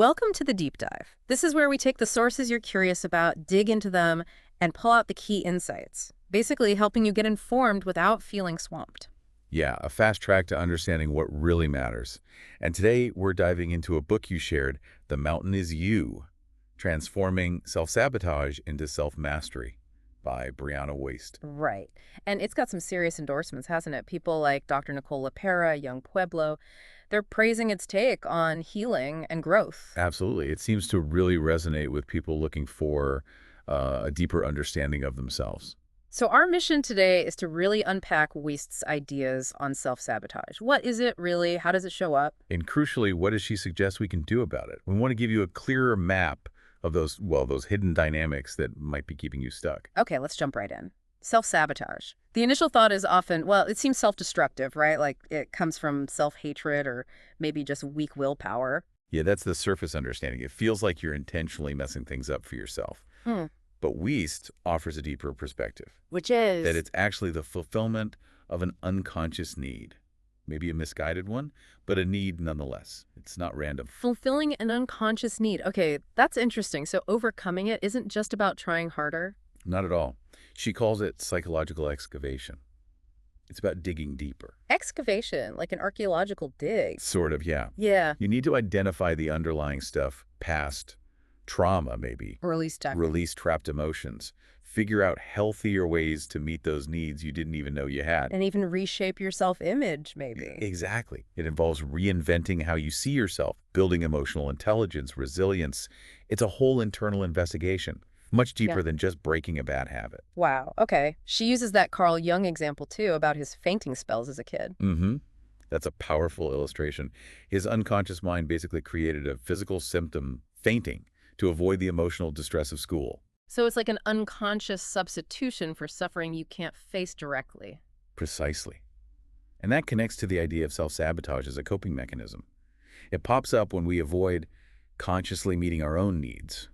Welcome to the deep dive. This is where we take the sources you're curious about, dig into them, and pull out the key insights, basically helping you get informed without feeling swamped. Yeah, a fast track to understanding what really matters. And today we're diving into a book you shared, The Mountain is You, Transforming Self-Sabotage into Self-Mastery by Brianna Wiest. Right. And it's got some serious endorsements, hasn't it? People like Dr. Nicole LaPera, Young Pueblo, they're praising its take on healing and growth. Absolutely. It seems to really resonate with people looking for a deeper understanding of themselves. So our mission today is to really unpack Wiest's ideas on self-sabotage. What is it really? How does it show up? And crucially, what does she suggest we can do about it? We want to give you a clearer map of those hidden dynamics that might be keeping you stuck. Okay, let's jump right in. Self-sabotage. The initial thought is often, well, it seems self-destructive, right? Like it comes from self-hatred or maybe just weak willpower. Yeah, that's the surface understanding. It feels like you're intentionally messing things up for yourself. Hmm. But Wiest offers a deeper perspective, Which is? that it's actually the fulfillment of an unconscious need. Maybe a misguided one, but a need nonetheless. It's not random. Fulfilling an unconscious need. Okay, that's interesting. So overcoming it isn't just about trying harder? Not at all. She calls it psychological excavation. It's about digging deeper. Excavation, like an archaeological dig. Sort of, yeah. Yeah. You need to identify the underlying stuff, past trauma maybe, Or at least release trapped emotions, figure out healthier ways to meet those needs you didn't even know you had. and even reshape your self-image, maybe. Exactly. It involves reinventing how you see yourself, building emotional intelligence, resilience. It's a whole internal investigation, much deeper Yeah. than just breaking a bad habit. Wow, okay. She uses that Carl Jung example, too, about his fainting spells as a kid. Mm-hmm. That's a powerful illustration. His unconscious mind basically created a physical symptom, fainting, to avoid the emotional distress of school. So it's like an unconscious substitution for suffering you can't face directly. Precisely. And that connects to the idea of self-sabotage as a coping mechanism. It pops up when we avoid consciously meeting our own needs,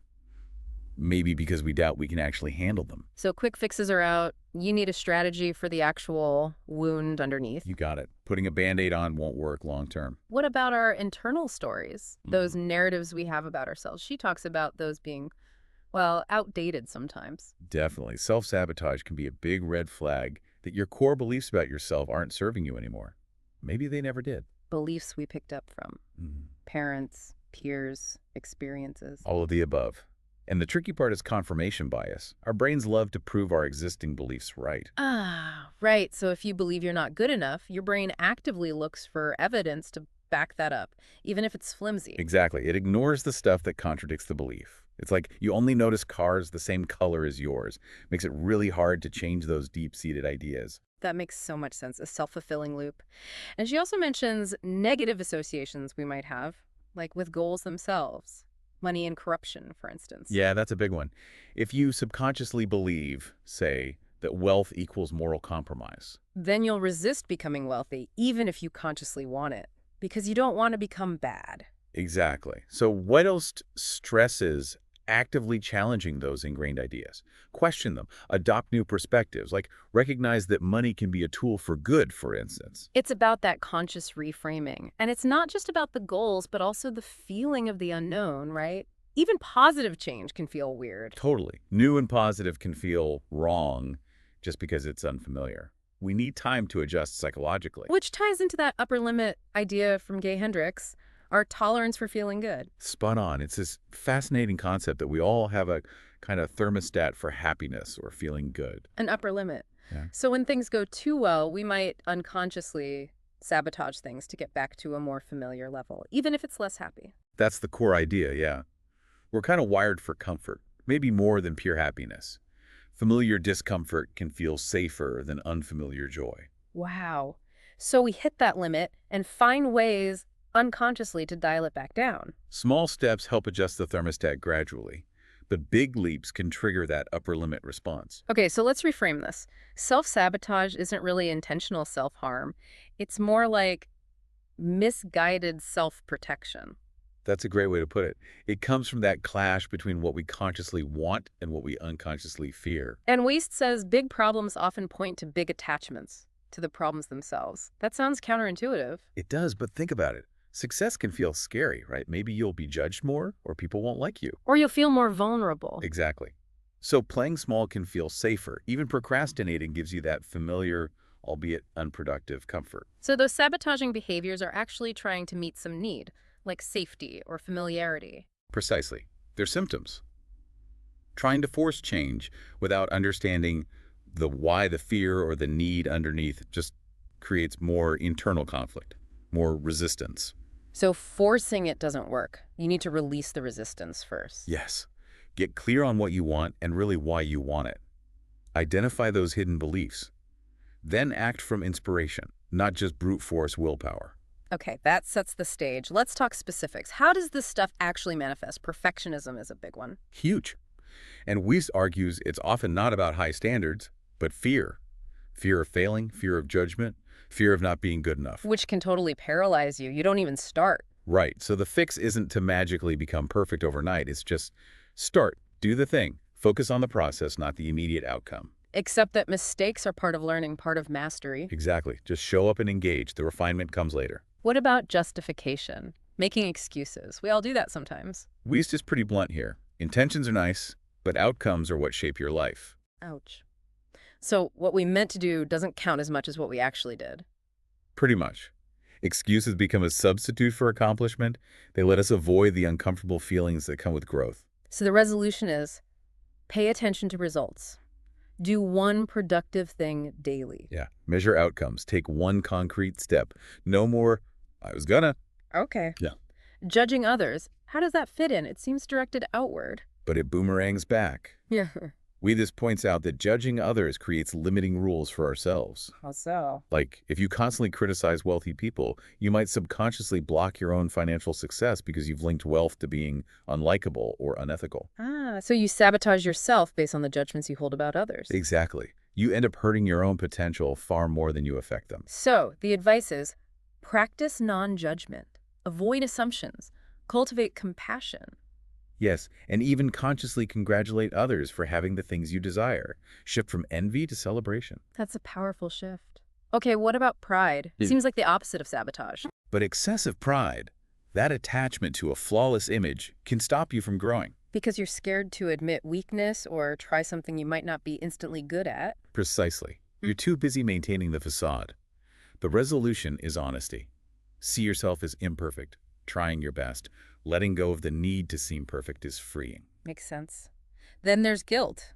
maybe because we doubt we can actually handle them. So quick fixes are out. You need a strategy for the actual wound underneath. You got it. Putting a Band-Aid on won't work long-term. What about our internal stories? Those narratives we have about ourselves. She talks about those being, well, outdated sometimes. Definitely. Self-sabotage can be a big red flag that your core beliefs about yourself aren't serving you anymore. Maybe they never did. Beliefs we picked up from parents, peers, experiences. All of the above. And the tricky part is confirmation bias. Our brains love to prove our existing beliefs right. Ah, right. So if you believe you're not good enough, your brain actively looks for evidence to back that up, even if it's flimsy. Exactly. It ignores the stuff that contradicts the belief. It's like you only notice cars the same color as yours. Makes it really hard to change those deep-seated ideas. That makes so much sense, a self-fulfilling loop. And she also mentions negative associations we might have, like with goals themselves. Money and corruption, for instance. Yeah, that's a big one. If you subconsciously believe, say, that wealth equals moral compromise. Then you'll resist becoming wealthy, even if you consciously want it, because you don't want to become bad. Exactly. So Whitehurst stresses actively challenging those ingrained ideas. Question them. Adopt new perspectives, like recognize that money can be a tool for good, for instance. It's about that conscious reframing. And it's not just about the goals, but also the feeling of the unknown, right? Even positive change can feel weird. Totally. New and positive can feel wrong just because it's unfamiliar. We need time to adjust psychologically. Which ties into that upper limit idea from Gay Hendricks, our tolerance for feeling good. Spot on. It's this fascinating concept that we all have a kind of thermostat for happiness or feeling good. An upper limit. Yeah. So when things go too well, we might unconsciously sabotage things to get back to a more familiar level, even if it's less happy. That's the core idea, yeah. We're kind of wired for comfort, maybe more than pure happiness. Familiar discomfort can feel safer than unfamiliar joy. Wow. So we hit that limit and find ways unconsciously to dial it back down. Small steps help adjust the thermostat gradually, but big leaps can trigger that upper limit response. Okay, so let's reframe this. Self-sabotage isn't really intentional self-harm. It's more like misguided self-protection. That's a great way to put it. It comes from that clash between what we consciously want and what we unconsciously fear. And Wiest says big problems often point to big attachments, to the problems themselves. That sounds counterintuitive. It does, but think about it. Success can feel scary, right? Maybe you'll be judged more or people won't like you. Or you'll feel more vulnerable. Exactly. So playing small can feel safer. Even procrastinating gives you that familiar, albeit unproductive comfort. So those sabotaging behaviors are actually trying to meet some need, like safety or familiarity. Precisely. They're symptoms. Trying to force change without understanding the why, the fear, or the need underneath just creates more internal conflict, more resistance. So forcing it doesn't work. You need to release the resistance first. Yes. Get clear on what you want and really why you want it. Identify those hidden beliefs. Then act from inspiration, not just brute force willpower. Okay, that sets the stage. Let's talk specifics. How does this stuff actually manifest? Perfectionism is a big one. Huge. And Wiest argues it's often not about high standards, but fear. Fear of failing, fear of judgment, fear of not being good enough. Which can totally paralyze you. You don't even start. Right, so the fix isn't to magically become perfect overnight. It's just start, do the thing, focus on the process, not the immediate outcome. Except that mistakes are part of learning, part of mastery. Exactly, just show up and engage. The refinement comes later. What about justification? Making excuses. We all do that sometimes. Wiest is pretty blunt here. Intentions are nice, but outcomes are what shape your life. Ouch. So what we meant to do doesn't count as much as what we actually did. Pretty much. Excuses become a substitute for accomplishment. They let us avoid the uncomfortable feelings that come with growth. So the resolution is pay attention to results. Do one productive thing daily. Yeah, measure outcomes. Take one concrete step. No more, I was gonna. Okay. Yeah. Judging others. How does that fit in? It seems directed outward. But it boomerangs back. Yeah. Wiest points out that judging others creates limiting rules for ourselves. How so? Like, if you constantly criticize wealthy people, you might subconsciously block your own financial success because you've linked wealth to being unlikable or unethical. So you sabotage yourself based on the judgments you hold about others. Exactly. You end up hurting your own potential far more than you affect them. So the advice is practice non-judgment, avoid assumptions, cultivate compassion. Yes, and even consciously congratulate others for having the things you desire. Shift from envy to celebration. That's a powerful shift. Okay, what about pride? Yeah. Seems like the opposite of sabotage. But excessive pride, that attachment to a flawless image, can stop you from growing. Because you're scared to admit weakness or try something you might not be instantly good at. Precisely. You're too busy maintaining the facade. The resolution is honesty. See yourself as imperfect, trying your best. Letting go of the need to seem perfect is freeing. Makes sense. Then there's guilt.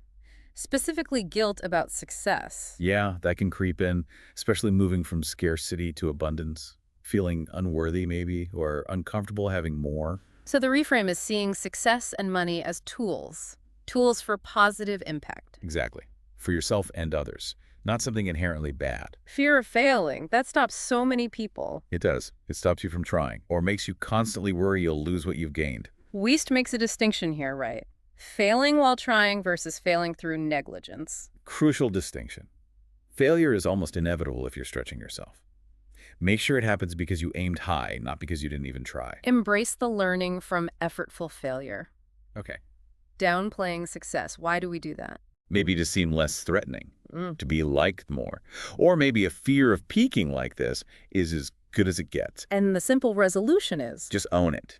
Specifically guilt about success. Yeah, that can creep in, especially moving from scarcity to abundance. Feeling unworthy maybe, or uncomfortable having more. So the reframe is seeing success and money as tools. Tools for positive impact. Exactly. For yourself and others. Not something inherently bad. Fear of failing. That stops so many people. It does. It stops you from trying, or makes you constantly worry you'll lose what you've gained. Wiest makes a distinction here, right? Failing while trying versus failing through negligence. Crucial distinction. Failure is almost inevitable if you're stretching yourself. Make sure it happens because you aimed high, not because you didn't even try. Embrace the learning from effortful failure. Okay. Downplaying success. Why do we do that? Maybe to seem less threatening, to be liked more. Or maybe a fear of peaking like this is as good as it gets. And the simple resolution is Just own it.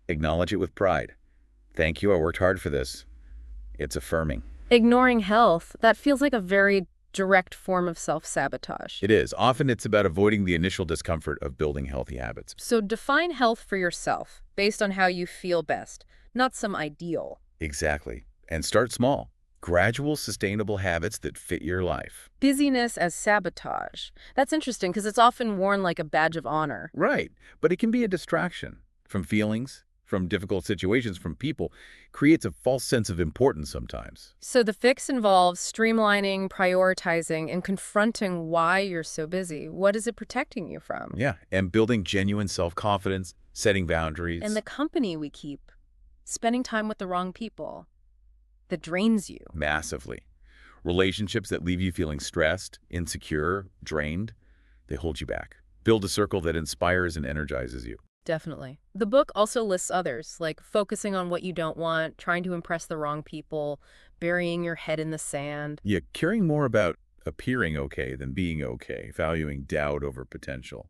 Acknowledge it with pride. Thank you, I worked hard for this. It's affirming. ignoring health. That feels like a very direct form of self-sabotage. It is. Often it's about avoiding the initial discomfort of building healthy habits. So define health for yourself based on how you feel best, not some ideal. Exactly. And start small. Gradual, sustainable habits that fit your life. Busyness as sabotage. That's interesting because it's often worn like a badge of honor. Right. But it can be a distraction from feelings, from difficult situations, from people. Creates a false sense of importance sometimes. So the fix involves streamlining, prioritizing, and confronting why you're so busy. What is it protecting you from? Yeah. And building genuine self-confidence, setting boundaries. And the company we keep. Spending time with the wrong people. That drains you. Massively. Relationships that leave you feeling stressed, insecure, drained, they hold you back. Build a circle that inspires and energizes you. Definitely. The book also lists others, like focusing on what you don't want, trying to impress the wrong people, burying your head in the sand. Yeah, caring more about appearing okay than being okay, valuing doubt over potential.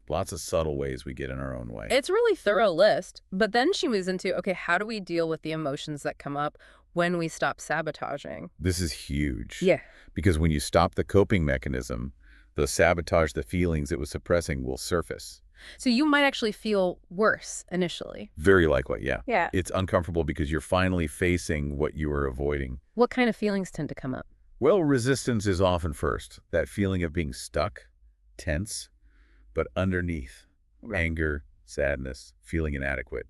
Lots of subtle ways we get in our own way. It's a really thorough list, but then she moves into, okay, how do we deal with the emotions that come up when we stop sabotaging? This is huge Yeah. because when you stop the coping mechanism, the sabotage, the feelings it was suppressing will surface. So you might actually feel worse initially. Very likely, yeah. Yeah. It's uncomfortable because you're finally facing what you were avoiding. What kind of feelings tend to come up? Well, resistance is often first. That feeling of being stuck, tense, but underneath, Right. anger, sadness, feeling inadequate.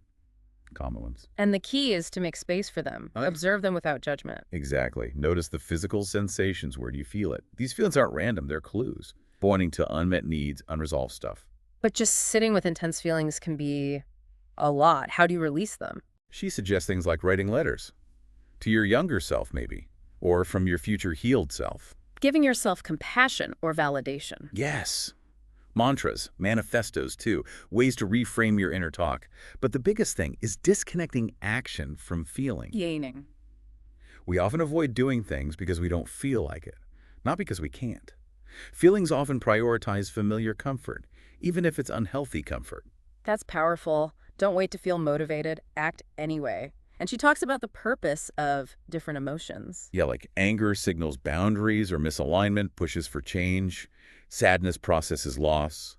Common ones. And the key is to make space for them. Okay. Observe them without judgment. Exactly. Notice the physical sensations. Where do you feel it? These feelings aren't random. They're clues, pointing to unmet needs, unresolved stuff. But just sitting with intense feelings can be a lot. How do you release them? She suggests things like writing letters to your younger self, maybe, or from your future healed self. Giving yourself compassion or validation. Yes. Mantras, manifestos, too, ways to reframe your inner talk. But the biggest thing is disconnecting action from feeling. Yearning. We often avoid doing things because we don't feel like it, not because we can't. Feelings often prioritize familiar comfort, even if it's unhealthy comfort. That's powerful. Don't wait to feel motivated. Act anyway. And she talks about the purpose of different emotions. Yeah, like anger signals boundaries or misalignment, pushes for change. Sadness processes loss.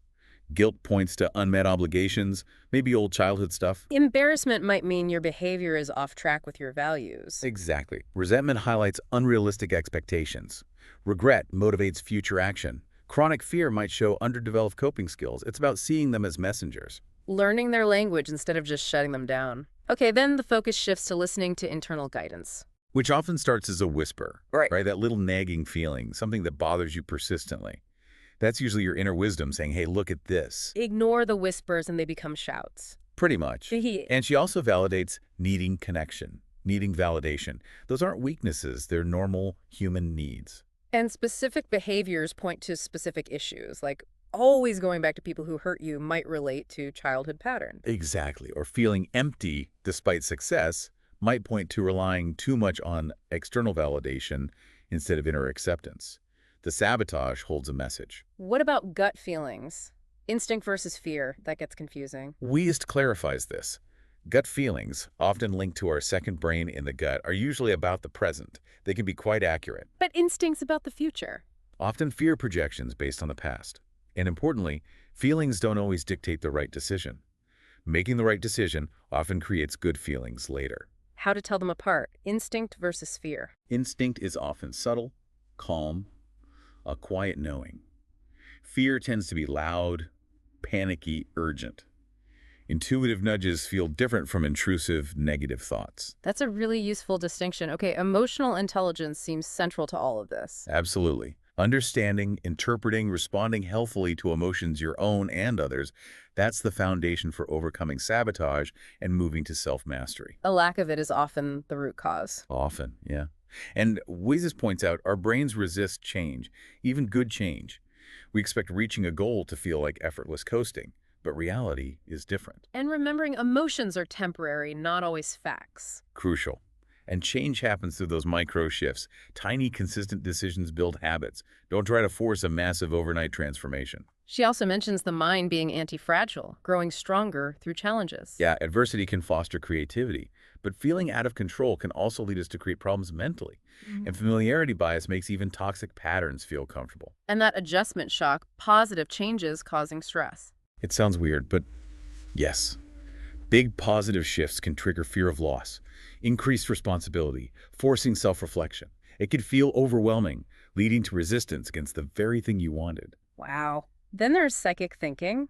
Guilt points to unmet obligations, maybe old childhood stuff. Embarrassment might mean your behavior is off track with your values. Exactly. Resentment highlights unrealistic expectations. Regret motivates future action. Chronic fear might show underdeveloped coping skills. It's about seeing them as messengers. Learning their language instead of just shutting them down. Okay, then the focus shifts to listening to internal guidance. Which often starts as a whisper, Right. right? That little nagging feeling, something that bothers you persistently. That's usually your inner wisdom saying, hey, look at this. Ignore the whispers and they become shouts. Pretty much. And And she also validates needing connection, needing validation. Those aren't weaknesses. They're normal human needs. specific behaviors point to specific issues, like always going back to people who hurt you might relate to childhood patterns. Exactly. Or feeling empty despite success might point to relying too much on external validation instead of inner acceptance. The sabotage holds a message. What about gut feelings? Instinct versus fear. That gets confusing. Wiest clarifies this. Gut feelings, often linked to our second brain in the gut, are usually about the present. They can be quite accurate. But instincts about the future. Often fear projections based on the past. And importantly, feelings don't always dictate the right decision. Making the right decision often creates good feelings later. How to tell them apart. Instinct versus fear. Instinct is often subtle, calm, a quiet knowing. Fear tends to be loud, panicky, urgent. Intuitive nudges feel different from intrusive, negative thoughts. That's a really useful distinction. Okay, emotional intelligence seems central to all of this. Absolutely. Understanding, interpreting, responding healthfully to emotions your own and others, that's the foundation for overcoming sabotage and moving to self-mastery. A lack of it is often the root cause. Often, yeah. And Wiest points out our brains resist change, even good change. We expect reaching a goal to feel like effortless coasting, but reality is different. And remembering emotions are temporary, not always facts. Crucial. And change happens through those micro shifts. Tiny, consistent decisions build habits. Don't try to force a massive overnight transformation. She also mentions the mind being anti-fragile, growing stronger through challenges. Yeah, adversity can foster creativity, but feeling out of control can also lead us to create problems mentally. And familiarity bias makes even toxic patterns feel comfortable. And that adjustment shock, positive changes causing stress. It sounds weird, but yes. Big positive shifts can trigger fear of loss, increased responsibility, forcing self-reflection. It could feel overwhelming, leading to resistance against the very thing you wanted. Wow. Then there's psychic thinking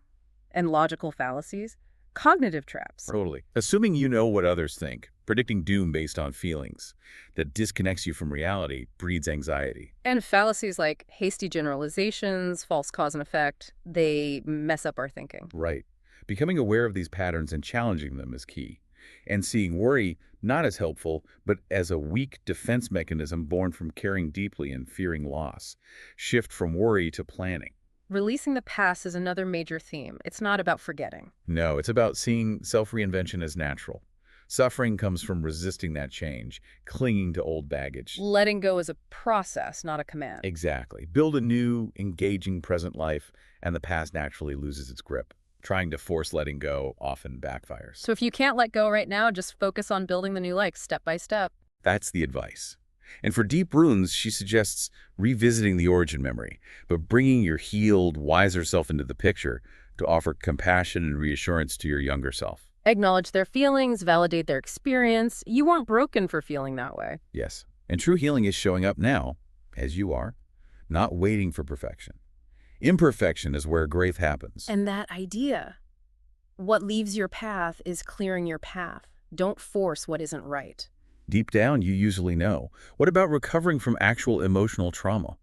and logical fallacies, cognitive traps. Totally. Assuming you know what others think, predicting doom based on feelings that disconnects you from reality breeds anxiety. And fallacies like hasty generalizations, false cause and effect, they mess up our thinking. Right. Becoming aware of these patterns and challenging them is key. And seeing worry not as helpful, but as a weak defense mechanism born from caring deeply and fearing loss. Shift from worry to planning. Releasing the past is another major theme. It's not about forgetting. No, it's about seeing self-reinvention as natural. Suffering comes from resisting that change, clinging to old baggage. Letting go is a process, not a command. Exactly. Build a new, engaging present life, and the past naturally loses its grip. Trying to force letting go often backfires. So if you can't let go right now, just focus on building the new life step by step. That's the advice. And for deep wounds, she suggests revisiting the origin memory, but bringing your healed, wiser self into the picture to offer compassion and reassurance to your younger self. Acknowledge their feelings, validate their experience. You weren't broken for feeling that way. Yes. And true healing is showing up now, as you are, not waiting for perfection. Imperfection is where growth happens. And that idea, what leaves your path is clearing your path. Don't force what isn't right. Deep down, you usually know. What about recovering from actual emotional trauma?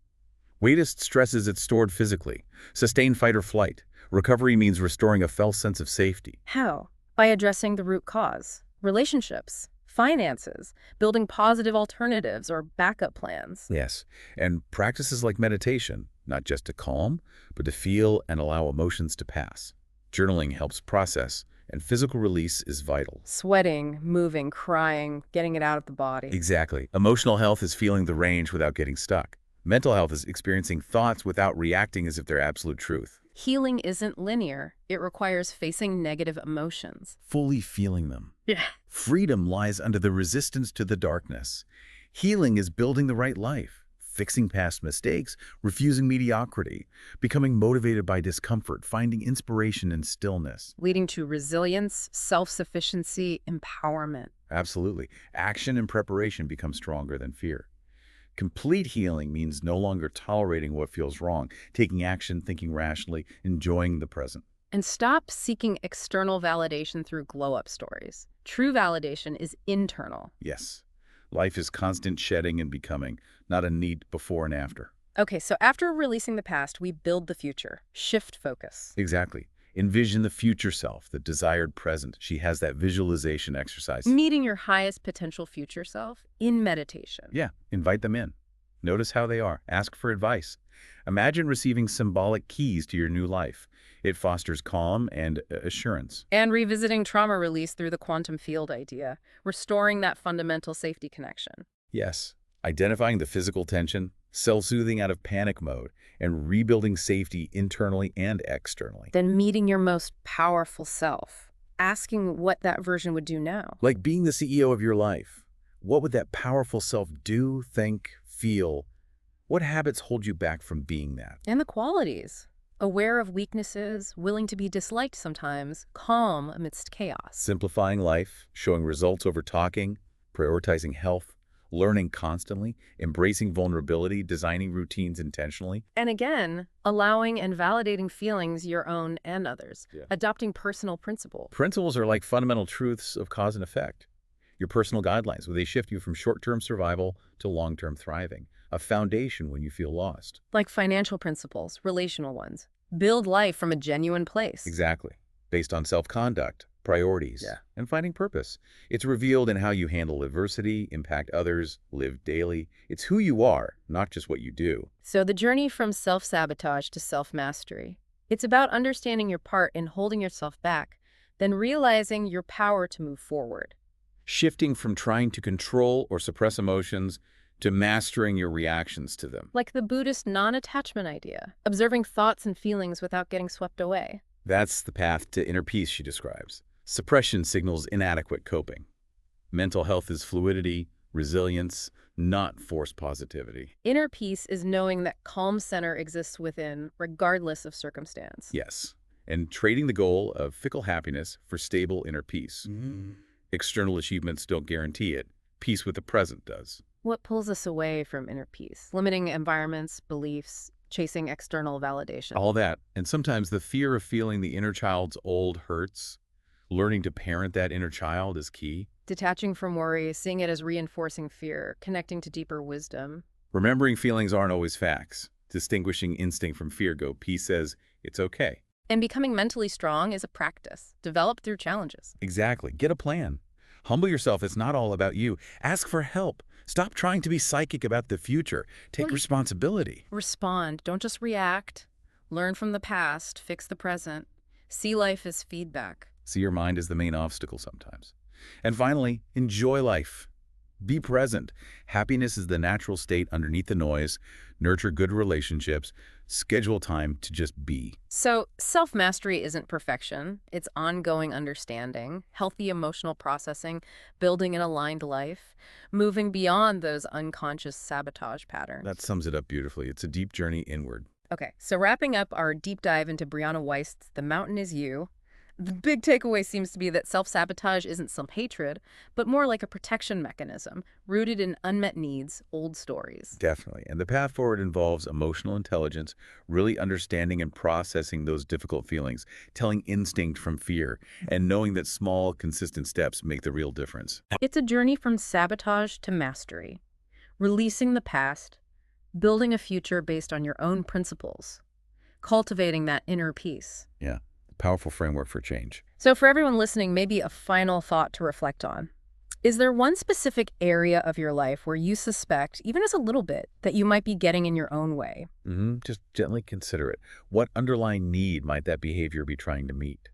Weightest stresses it's stored physically. Sustained fight or flight. Recovery means restoring a felt sense of safety. How? By addressing the root cause. Relationships, finances, building positive alternatives or backup plans. Yes, and practices like meditation, not just to calm, but to feel and allow emotions to pass. Journaling helps process, and physical release is vital. Sweating, moving, crying, getting it out of the body. Exactly. Emotional health is feeling the range without getting stuck. Mental health is experiencing thoughts without reacting as if they're absolute truth. Healing isn't linear. It requires facing negative emotions. Fully feeling them. Yeah. Freedom lies under the resistance to the darkness. Healing is building the right life, fixing past mistakes, refusing mediocrity, becoming motivated by discomfort, finding inspiration in stillness. Leading to resilience, self-sufficiency, empowerment. Absolutely. Action and preparation become stronger than fear. Complete healing means no longer tolerating what feels wrong, taking action, thinking rationally, enjoying the present. And stop seeking external validation through glow-up stories. True validation is internal. Yes. Life is constant shedding and becoming, not a neat before and after. Okay, so after releasing the past, we build the future. Shift focus. Exactly. Envision the future self, the desired present. She has that visualization exercise. Meeting your highest potential future self in meditation. Yeah, invite them in. Notice how they are. Ask for advice. Imagine receiving symbolic keys to your new life. It fosters calm and assurance. And revisiting trauma release through the quantum field idea, restoring that fundamental safety connection. Yes, identifying the physical tension, self-soothing out of panic mode, and rebuilding safety internally and externally. Then meeting your most powerful self, asking what that version would do now. Like being the CEO of your life. What would that powerful self do, think, feel? What habits hold you back from being that? And the qualities. Aware of weaknesses, willing to be disliked sometimes, calm amidst chaos. Simplifying life, showing results over talking, prioritizing health, learning constantly, embracing vulnerability, designing routines intentionally. And again, allowing and validating feelings, your own and others. Yeah. Adopting personal principles. Principles are like fundamental truths of cause and effect. Your personal guidelines, where they shift you from short-term survival to long-term thriving. A foundation when you feel lost. Like financial principles, relational ones. Build life from a genuine place. Exactly. Based on self-conduct, priorities, and finding purpose. It's revealed in how you handle adversity, impact others, live daily. It's who you are, not just what you do. So the journey from self-sabotage to self-mastery. It's about understanding your part in holding yourself back, then realizing your power to move forward. Shifting from trying to control or suppress emotions to mastering your reactions to them. Like the Buddhist non-attachment idea, observing thoughts and feelings without getting swept away. That's the path to inner peace, she describes. Suppression signals inadequate coping. Mental health is fluidity, resilience, not forced positivity. Inner peace is knowing that calm center exists within, regardless of circumstance. Yes, and trading the goal of fickle happiness for stable inner peace. External achievements don't guarantee it. Peace with the present does. What pulls us away from inner peace? Limiting environments, beliefs, chasing external validation. All that, and sometimes the fear of feeling the inner child's old hurts. Learning to parent that inner child is key. Detaching from worry, seeing it as reinforcing fear, connecting to deeper wisdom. Remembering feelings aren't always facts. Distinguishing instinct from fear. Go. Peace says it's okay. And becoming mentally strong is a practice, developed through challenges. Exactly. Get a plan. Humble yourself. It's not all about you. Ask for help. Stop trying to be psychic about the future. Take responsibility. Respond. Don't just react. Learn from the past. Fix the present. See life as feedback. See your mind as the main obstacle sometimes. And finally, enjoy life. Be present. Happiness is the natural state underneath the noise. Nurture good relationships. Schedule time to just be. So, self mastery isn't perfection, it's ongoing understanding, healthy emotional processing, building an aligned life, moving beyond those unconscious sabotage That patterns. sums it up beautifully. It's a deep journey inward. Okay, so wrapping up our deep dive into Brianna Wiest's The Mountain is You, the big takeaway seems to be that self sabotage isn't self hatred, but more like a protection mechanism rooted in unmet needs, old stories. Definitely. And the path forward involves emotional intelligence, really understanding and processing those difficult feelings, telling instinct from fear, and knowing that small, consistent steps make the real difference. It's a journey from sabotage to mastery, releasing the past, building a future based on your own principles, cultivating that inner peace. Yeah, powerful framework for change. So, for everyone listening, maybe a final thought to reflect on. Is there one specific area of your life where you suspect, even as a little bit, that you might be getting in your own way? Just gently consider it. What underlying need might that behavior be trying to meet?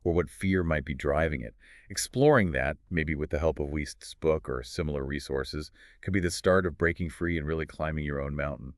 Or what fear might be driving it? Exploring that, maybe with the help of Wiest's book or similar resources, could be the start of breaking free and really climbing your own mountain.